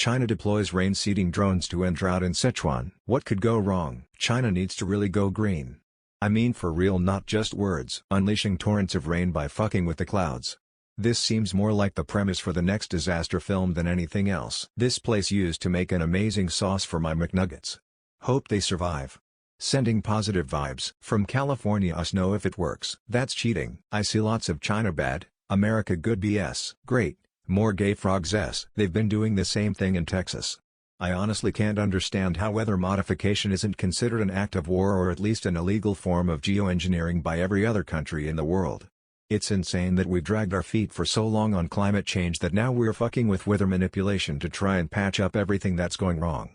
China deploys rain-seeding drones to end drought in Sichuan. What could go wrong? China needs to really go green. I mean for real, not just words. Unleashing torrents of rain by fucking with the clouds. This seems more like the premise for the next disaster film than anything else. This place used to make an amazing sauce for my McNuggets. Hope they survive. Sending positive vibes. From California, us know if it works. That's cheating. I see lots of China bad, America good BS. Great, more gay frogs s. They've been doing the same thing in Texas. I honestly can't understand how weather modification isn't considered an act of war, or at least an illegal form of geoengineering by every other country in the world. It's insane that we've dragged our feet for so long on climate change that now we're fucking with weather manipulation to try and patch up everything that's going wrong.